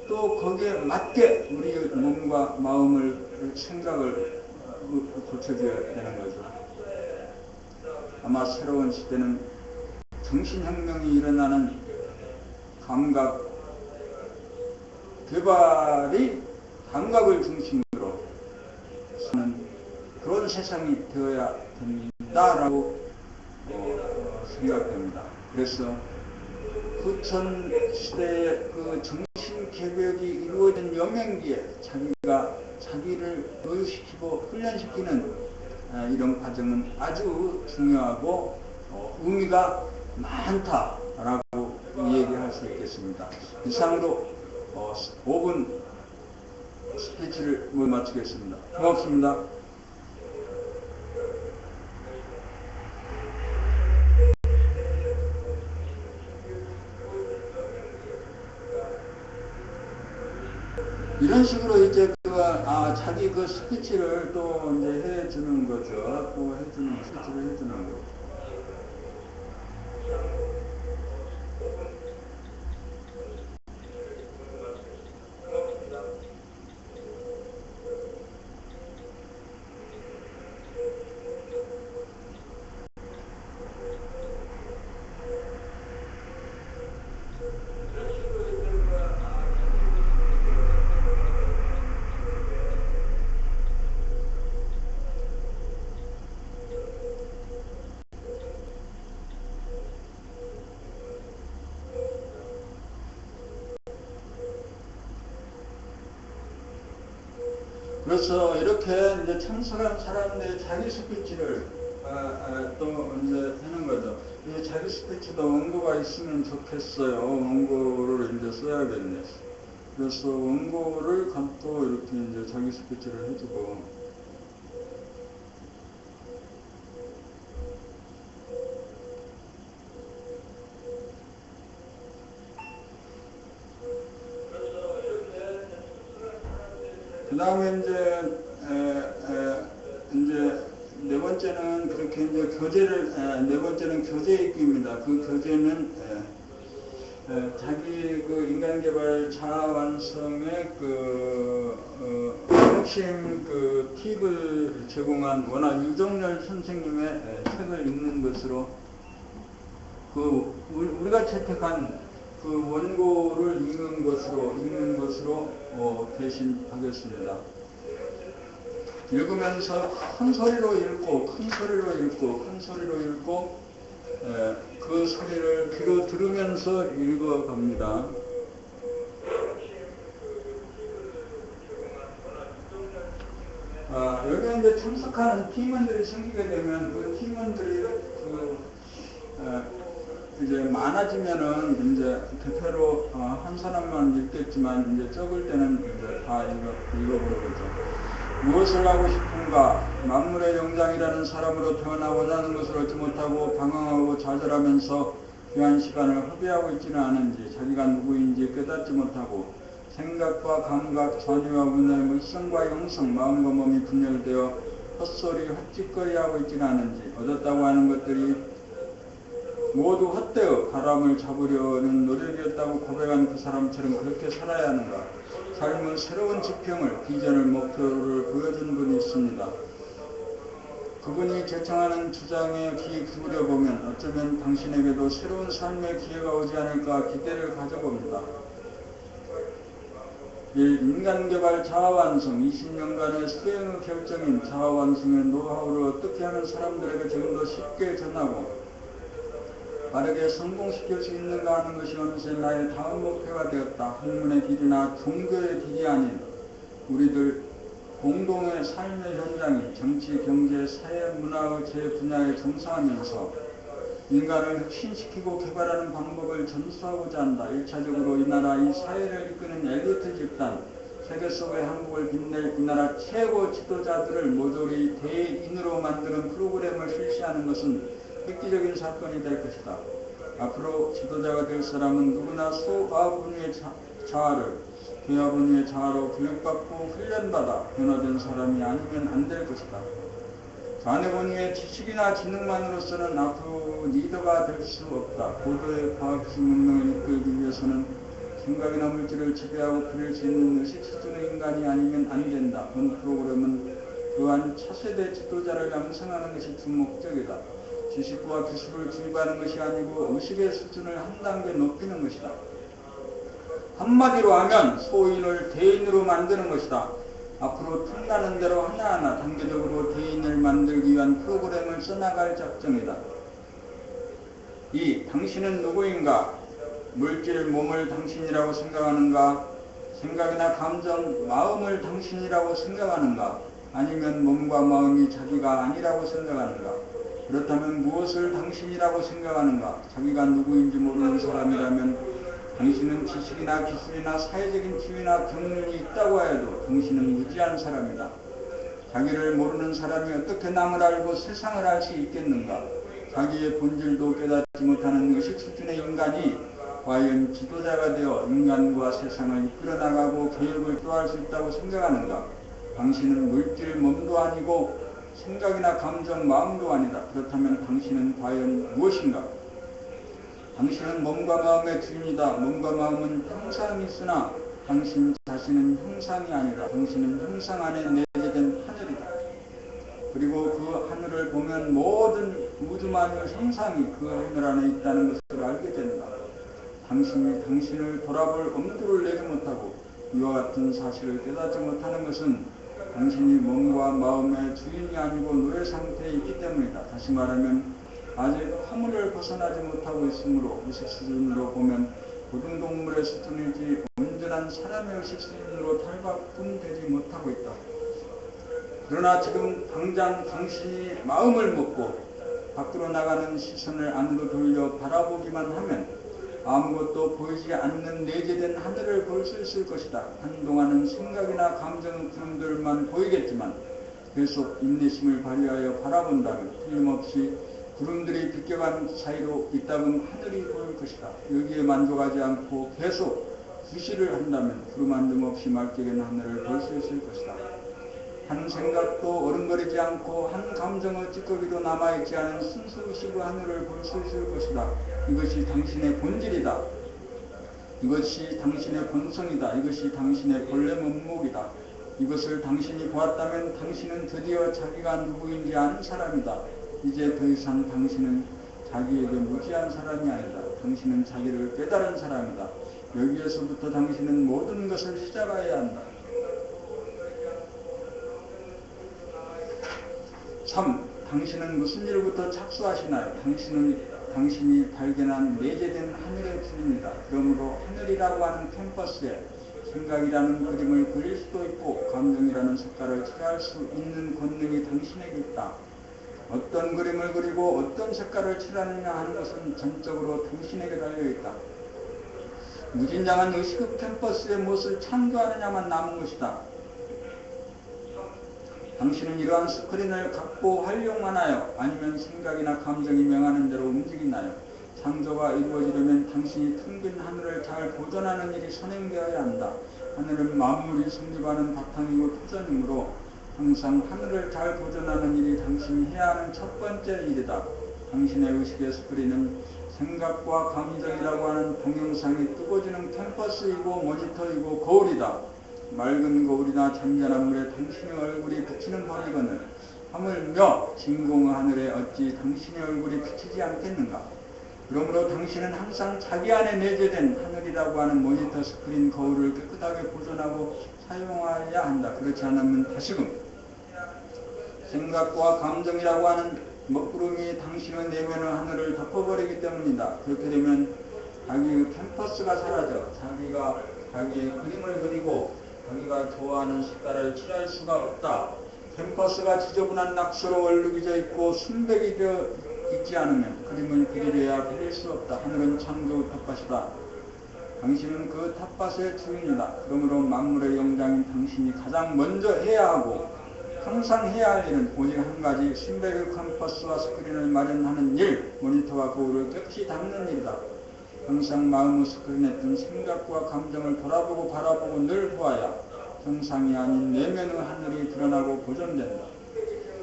또 거기에 맞게 우리의 몸과 마음을, 생각을 고쳐줘야 되는 거죠. 아마 새로운 시대는 정신혁명이 일어나는 감각 개발이 감각을 중심으로 사는 그런 세상이 되어야 된다라고 생각됩니다. 그래서 후천 시대의 그 정신 개벽이 이루어진 여명기에 자기를 교육시키고 훈련시키는 이런 과정은 아주 중요하고 의미가 많다라고 얘기할 수 있겠습니다. 이상으로 5분 스피치를 마치겠습니다. 고맙습니다. 이런 식으로 이제 자기 그 스피치를 또 이제 해주는 거죠. 또 스피치를 해주는 거. 그래서 이렇게 이제 참석한 사람들의 자기 스피치를 또 이제 하는 거죠. 이 자기 스피치도 원고가 있으면 좋겠어요. 원고를 이제 써야겠네. 그래서 원고를 또 이렇게 이제 자기 스피치를 해주고. 그 다음에 이제 네 번째는 그렇게 이제 네 번째는 교재 읽기입니다. 그 교재는 자기 그 인간개발 자아 완성의 핵심 그 팁을 제공한 워낙 유정열 선생님의 책을 읽는 것으로 우리가 채택한 그 원고를 읽는 것으로 대신하겠습니다. 읽으면서 큰 소리로 읽고 그 소리를 귀로 들으면서 읽어갑니다. 여기 이제 참석하는 팀원들이 생기게 되면 그 팀원들이 이제 많아지면은 이제 대표로 한 사람만 읽겠지만 이제 적을 때는 이제 다 읽어보는 거죠. 무엇을 하고 싶은가? 만물의 영장이라는 사람으로 태어나고자 하는 것을 얻지 못하고 방황하고 좌절하면서 귀한 시간을 허비하고 있지는 않은지, 자기가 누구인지 깨닫지 못하고 생각과 감각, 전이와 문의 물성과 영성, 마음과 몸이 분열되어 헛소리, 헛짓거리하고 있지는 않은지, 얻었다고 하는 것들이 모두 헛되어 바람을 잡으려는 노력이었다고 고백한 그 사람처럼 그렇게 살아야 하는가? 삶은 새로운 지평을, 비전을, 목표를 보여준 분이 있습니다. 그분이 제청하는 주장에 귀 기울여 보면 어쩌면 당신에게도 새로운 삶의 기회가 오지 않을까 기대를 가져봅니다. 1. 인간개발 자아완성 20년간의 수행의 결정인 자아완성의 노하우를 어떻게 하면 사람들에게 조금 더 쉽게 전하고 빠르게 성공시킬 수 있는가 하는 것이 어느새 나의 다음 목표가 되었다. 학문의 길이나 종교의 길이 아닌 우리들 공동의 삶의 현장이 정치, 경제, 사회, 문화의 제 분야에 종사하면서 인간을 혁신시키고 개발하는 방법을 전수하고자 한다. 1차적으로 이 나라, 이 사회를 이끄는 엘리트 집단, 세계 속의 한국을 빛낼 이 나라 최고 지도자들을 모조리 대인으로 만드는 프로그램을 실시하는 것은 획기적인 사건이 될 것이다. 앞으로 지도자가 될 사람은 누구나 소아분유의 자아를 교야분유의 자아로 교육받고 훈련받아 변화된 사람이 아니면 안 될 것이다. 자네분유의 지식이나 지능만으로서는 앞으로 리더가 될 수 없다. 고도의 과학기술 문명을 이끌기 위해서는 생각이나 물질을 지배하고 그릴 수 있는 의식 수준의 인간이 아니면 안 된다. 본 프로그램은 또한 차세대 지도자를 양성하는 것이 주 목적이다. 지식과 기술을 주입하는 것이 아니고 의식의 수준을 한 단계 높이는 것이다. 한마디로 하면 소인을 대인으로 만드는 것이다. 앞으로 틈나는 대로 하나하나 단계적으로 대인을 만들기 위한 프로그램을 써나갈 작정이다. 2. 당신은 누구인가? 물질, 몸을 당신이라고 생각하는가? 생각이나 감정, 마음을 당신이라고 생각하는가? 아니면 몸과 마음이 자기가 아니라고 생각하는가? 그렇다면 무엇을 당신이라고 생각하는가? 자기가 누구인지 모르는 사람이라면 당신은 지식이나 기술이나 사회적인 지위나 경륜이 있다고 해도 당신은 무지한 사람이다. 자기를 모르는 사람이 어떻게 남을 알고 세상을 알 수 있겠는가? 자기의 본질도 깨닫지 못하는 의식 수준의 인간이 과연 지도자가 되어 인간과 세상을 이끌어나가고 교육을 도할 수 있다고 생각하는가? 당신은 물질 몸도 아니고 생각이나 감정, 마음도 아니다. 그렇다면 당신은 과연 무엇인가? 당신은 몸과 마음의 주인이다. 몸과 마음은 형상이 있으나 당신 자신은 형상이 아니다. 당신은 형상 안에 내재된 하늘이다. 그리고 그 하늘을 보면 모든 우주만의 형상이 그 하늘 안에 있다는 것을 알게 된다. 당신이 당신을 돌아볼 엄두를 내지 못하고 이와 같은 사실을 깨닫지 못하는 것은 당신이 몸과 마음의 주인이 아니고 노예 상태에 있기 때문이다. 다시 말하면 아직 허물을 벗어나지 못하고 있으므로 의식 수준으로 보면 고등동물의 수준이지 온전한 사람의 의식 수준으로 탈바꿈되지 못하고 있다. 그러나 지금 당장 당신이 마음을 먹고 밖으로 나가는 시선을 안으로 돌려 바라보기만 하면 아무것도 보이지 않는 내재된 하늘을 볼 수 있을 것이다. 한동안은 생각이나 감정의 구름들만 보이겠지만 계속 인내심을 발휘하여 바라본다면 틀림없이 구름들이 비껴간 사이로 이따금 하늘이 보일 것이다. 여기에 만족하지 않고 계속 구시를 한다면 구름 한 점 없이 맑게 된 하늘을 볼 수 있을 것이다. 한 생각도 어른거리지 않고 한 감정의 찌꺼기도 남아있지 않은 순수의식의 하늘을 볼 수 있을 것이다. 이것이 당신의 본질이다. 이것이 당신의 본성이다. 이것이 당신의 본래 면목이다. 이것을 당신이 보았다면 당신은 드디어 자기가 누구인지 아는 사람이다. 이제 더 이상 당신은 자기에게 무지한 사람이 아니다. 당신은 자기를 깨달은 사람이다. 여기에서부터 당신은 모든 것을 시작해야 한다. 3. 당신은 무슨 일부터 착수하시나요? 당신이 발견한 내재된 하늘의 줄입니다. 그러므로 하늘이라고 하는 캔버스에 생각이라는 그림을 그릴 수도 있고 감정이라는 색깔을 칠할 수 있는 권능이 당신에게 있다. 어떤 그림을 그리고 어떤 색깔을 칠하느냐 하는 것은 전적으로 당신에게 달려있다. 무진장한 의식의 캔버스에 무엇을 창조하느냐만 남은 것이다. 당신은 이러한 스크린을 갖고 활용하나요? 아니면 생각이나 감정이 명하는 대로 움직이나요? 창조가 이루어지려면 당신이 텅 빈 하늘을 잘 보존하는 일이 선행되어야 한다. 하늘은 만물이 성립하는 바탕이고 토전이므로 항상 하늘을 잘 보존하는 일이 당신이 해야 하는 첫 번째 일이다. 당신의 의식의 스크린은 생각과 감정이라고 하는 동영상이 뜨거지는 캔버스이고 모니터이고 거울이다. 맑은 거울이나 잔잔한 물에 당신의 얼굴이 비치는 바이거늘 하물며 진공의 하늘에 어찌 당신의 얼굴이 비치지 않겠는가? 그러므로 당신은 항상 자기 안에 내재된 하늘이라고 하는 모니터 스크린 거울을 깨끗하게 보존하고 사용해야 한다. 그렇지 않으면 다시금 생각과 감정이라고 하는 먹구름이 당신의 내면의 하늘을 덮어버리기 때문이다. 그렇게 되면 자기의 캔버스가 사라져 자기가 자기의 그림을 그리고 자기가 좋아하는 색깔을 칠할 수가 없다. 캔버스가 지저분한 낙서로 얼룩이져 있고 순백이 되어 있지 않으면 그림을 그리려야 그릴 수 없다. 하늘은 창조의 텃밭이다. 당신은 그 텃밭의 주인이다. 그러므로 만물의 영장인 당신이 가장 먼저 해야 하고 항상 해야 할 일은 오직 한 가지 순백의 캔버스와 스크린을 마련하는 일, 모니터와 거울을 깨끗이 닦는 일이다. 항상 마음의 스크린에 뜬 생각과 감정을 돌아보고 바라보고 늘 보아야 형상이 아닌 내면의 하늘이 드러나고 보존된다.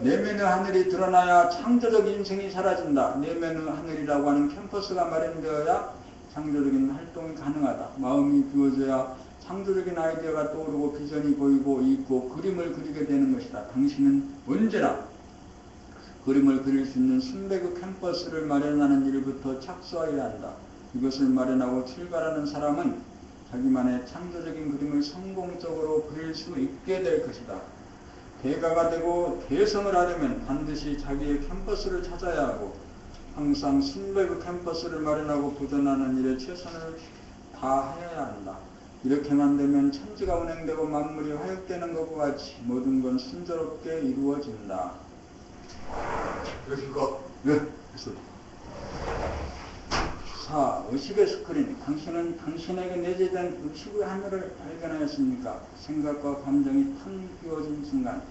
내면의 하늘이 드러나야 창조적 인생이 사라진다. 내면의 하늘이라고 하는 캠퍼스가 마련되어야 창조적인 활동이 가능하다. 마음이 비워져야 창조적인 아이디어가 떠오르고 비전이 보이고 있고 그림을 그리게 되는 것이다. 당신은 언제나 그림을 그릴 수 있는 순백의 캠퍼스를 마련하는 일부터 착수해야 한다. 이것을 마련하고 출발하는 사람은 자기만의 창조적인 그림을 성공적으로 그릴 수 있게 될 것이다. 대가가 되고 대성을 하려면 반드시 자기의 캠퍼스를 찾아야 하고 항상 순백의 캠퍼스를 마련하고 보존하는 일에 최선을 다하여야 한다. 이렇게만 되면 천지가 운행되고 만물이 화육되는 것과 같이 모든 건 순조롭게 이루어진다. 그리고 4. 의식의 스크린. 당신은 당신에게 내재된 의식의 하늘을 발견하였습니까? 생각과 감정이 텅 비워진 순간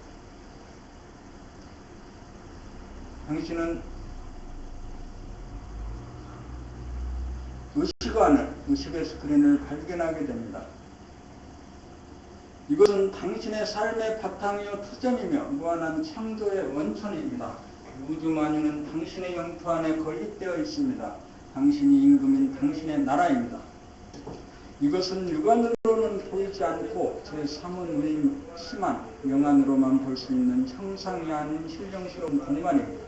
당신은 의식의 하늘, 의식의 스크린을 발견하게 됩니다. 이것은 당신의 삶의 바탕이요 투전이며 무한한 창조의 원천입니다. 우주 만유는 당신의 영토 안에 건립되어 있습니다. 당신이 임금인 당신의 나라입니다. 이것은 육안으로는 보이지 않고 제3의 눈이 심한 영안으로만 볼 수 있는 형상이 아닌 신령스러운 공간입니다.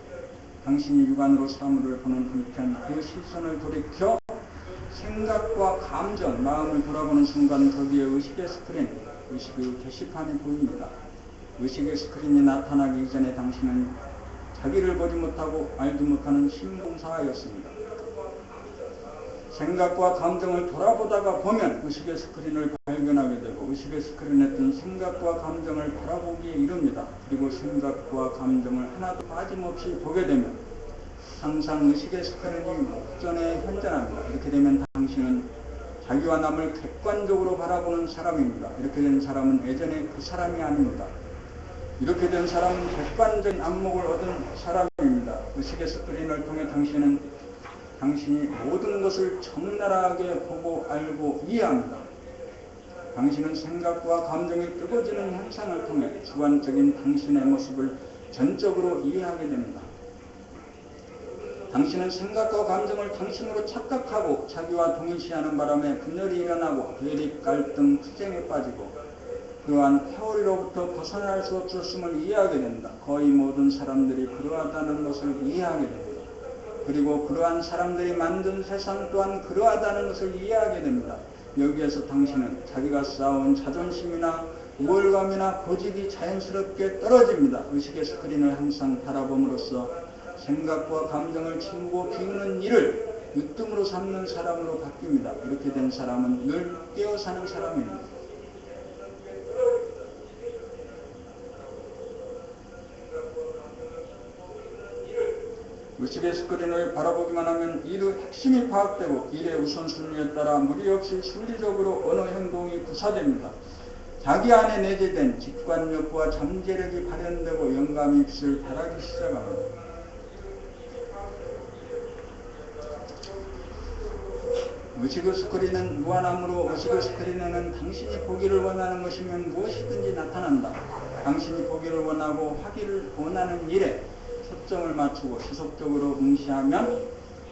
당신이 육안으로 사물을 보는 한편 그 시선을 돌이켜 생각과 감정, 마음을 돌아보는 순간 거기에 의식의 스크린, 의식의 게시판이 보입니다. 의식의 스크린이 나타나기 이전에 당신은 자기를 보지 못하고 알지 못하는 신봉사였습니다. 생각과 감정을 돌아보다가 보면 의식의 스크린을 발견하게 되고 의식의 스크린에 뜬 생각과 감정을 바라보기에 이릅니다. 그리고 생각과 감정을 하나도 빠짐없이 보게 되면 항상 의식의 스크린이 목전에 현존합니다. 이렇게 되면 당신은 자기와 남을 객관적으로 바라보는 사람입니다. 이렇게 된 사람은 예전에 그 사람이 아닙니다. 이렇게 된 사람은 객관적인 안목을 얻은 사람입니다. 의식의 스크린을 통해 당신이 모든 것을 적나라하게 보고 알고 이해합니다. 당신은 생각과 감정이 뜨거워지는 현상을 통해 주관적인 당신의 모습을 전적으로 이해하게 됩니다. 당신은 생각과 감정을 당신으로 착각하고 자기와 동일시하는 바람에 분열이 일어나고 대립, 갈등, 투쟁에 빠지고 그러한 회오리로부터 벗어날 수 없었음을 이해하게 됩니다. 거의 모든 사람들이 그러하다는 것을 이해하게 됩니다. 그리고 그러한 사람들이 만든 세상 또한 그러하다는 것을 이해하게 됩니다. 여기에서 당신은 자기가 쌓아온 자존심이나 우월감이나 고집이 자연스럽게 떨어집니다. 의식의 스크린을 항상 바라봄으로써 생각과 감정을 치우고 비우는 일을 으뜸으로 삼는 사람으로 바뀝니다. 이렇게 된 사람은 늘 깨어 사는 사람입니다. 의식의 스크린을 바라보기만 하면 일의 핵심이 파악되고 일의 우선순위에 따라 무리 없이 순리적으로 어느 행동이 구사됩니다. 자기 안에 내재된 직관욕과 잠재력이 발현되고 영감이 빛을 발하기 시작합니다. 의식의 스크린은 무한함으로 의식의 스크린에는 당신이 보기를 원하는 것이면 무엇이든지 나타난다. 당신이 보기를 원하고 하기를 원하는 일에 초점을 맞추고 지속적으로 응시하면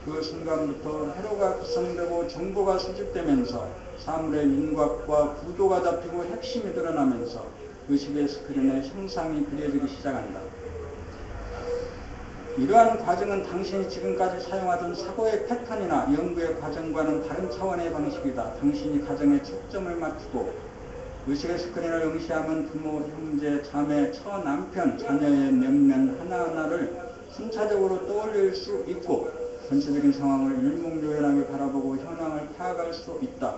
그 순간부터 회로가 구성되고 정보가 수집되면서 사물의 윤곽과 구도가 잡히고 핵심이 드러나면서 의식의 스크린의 형상이 그려지기 시작한다. 이러한 과정은 당신이 지금까지 사용하던 사고의 패턴이나 연구의 과정과는 다른 차원의 방식이다. 당신이 가정에 초점을 맞추고 의식의 스크린을 응시하면 부모, 형제, 자매, 처남편, 자녀의 면면 하나하나를 순차적으로 떠올릴 수 있고 전체적인 상황을 일목요연하게 바라보고 현황을 파악할 수 있다.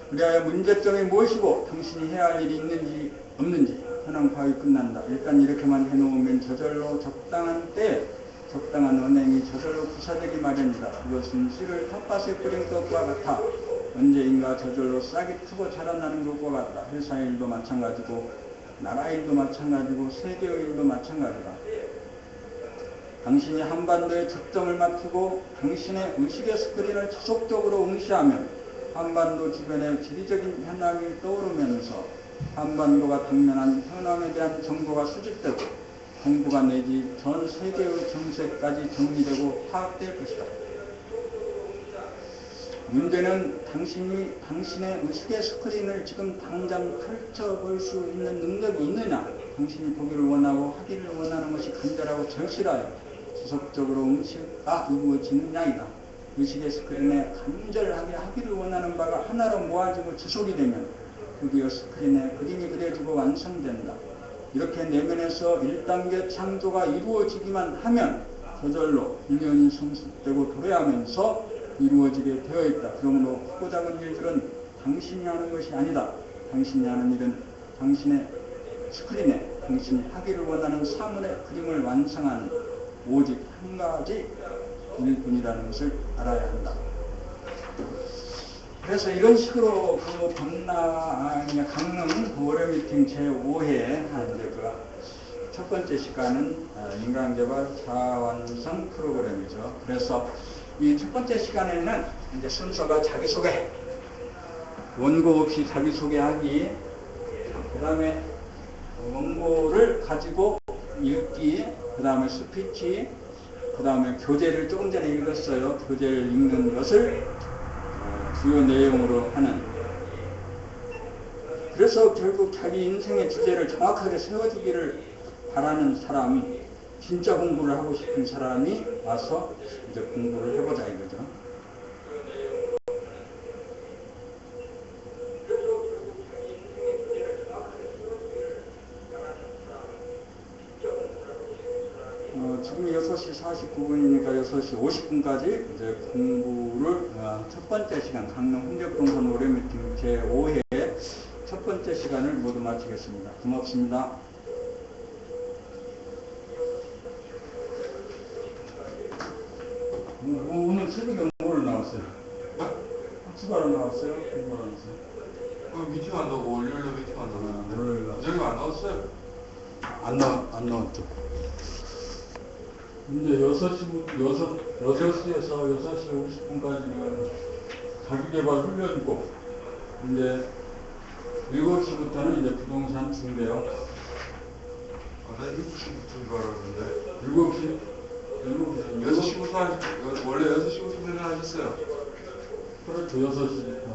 그리하여 문제점이 무엇이고 당신이 해야 할 일이 있는지 없는지 현황 파악이 끝난다. 일단 이렇게만 해놓으면 저절로 적당한 때에 적당한 언행이 저절로 구사되기 마련이다. 그것은 씨를 텃밭에 뿌린 것과 같아 언제인가 저절로 싹이 트고 자라나는 것과 같다. 회사 일도 마찬가지고 나라 일도 마찬가지고 세계의 일도 마찬가지다. 당신이 한반도에 초점을 맞추고 당신의 의식의 스크린을 지속적으로 응시하면 한반도 주변의 지리적인 현황이 떠오르면서 한반도가 당면한 현황에 대한 정보가 수집되고 정부가 내지 전 세계의 정세까지 정리되고 파악될 것이다. 문제는 당신이 당신의 의식의 스크린을 지금 당장 펼쳐볼 수 있는 능력이 있느냐, 당신이 보기를 원하고 하기를 원하는 것이 간절하고 절실하여 지속적으로 응시가 이루어지느냐이다. 의식의 스크린에 간절하게 하기를 원하는 바가 하나로 모아지고 지속이 되면 드디어 스크린에 그림이 그려지고 완성된다. 이렇게 내면에서 1단계 창조가 이루어지기만 하면 저절로 인연이 성숙되고 도래하면서 이루어지게 되어 있다. 그러므로 크고 작은 일들은 당신이 하는 것이 아니다. 당신이 하는 일은 당신의 스크린에 당신이 하기를 원하는 사물의 그림을 완성하는 오직 한 가지 일뿐이라는 것을 알아야 한다. 그래서 이런 식으로 그 강릉 월요 미팅 제5회 첫 번째 시간은 인간개발 자완성 프로그램이죠. 그래서 이 첫 번째 시간에는 이제 순서가 자기소개, 원고 없이 자기소개하기, 그 다음에 원고를 가지고 읽기, 그 다음에 스피치, 그 다음에 교재를 조금 전에 읽었어요. 교재를 읽는 것을 주요 내용으로 하는. 그래서 결국 자기 인생의 주제를 정확하게 세워주기를 바라는 사람이, 진짜 공부를 하고 싶은 사람이 와서 이제 공부를 해보자 이거죠. 지금 6시 49분이니까 6시 50분까지 이제 공부를 첫 번째 시간 강릉 홍대부동산 월요 미팅 제5회 첫 번째 시간을 모두 마치겠습니다. 고맙습니다. 오늘 새벽에 뭘 나왔어요? 추가로 나왔어요? 공부로 나왔어요? 미팅 한다고 월요일에 미팅 한다고. 월요일 날. 저희가 안 나왔어요. 안 나왔죠. 이제 6시에서 6시 50분까지는 자기개발 훈련이고, 이제 7시부터는 이제 부동산 중개요. 나 7시부터 줄 알았는데. 7시? 6시부터 원래 6시부터 훈련하셨어요. 그렇죠. 6시부터.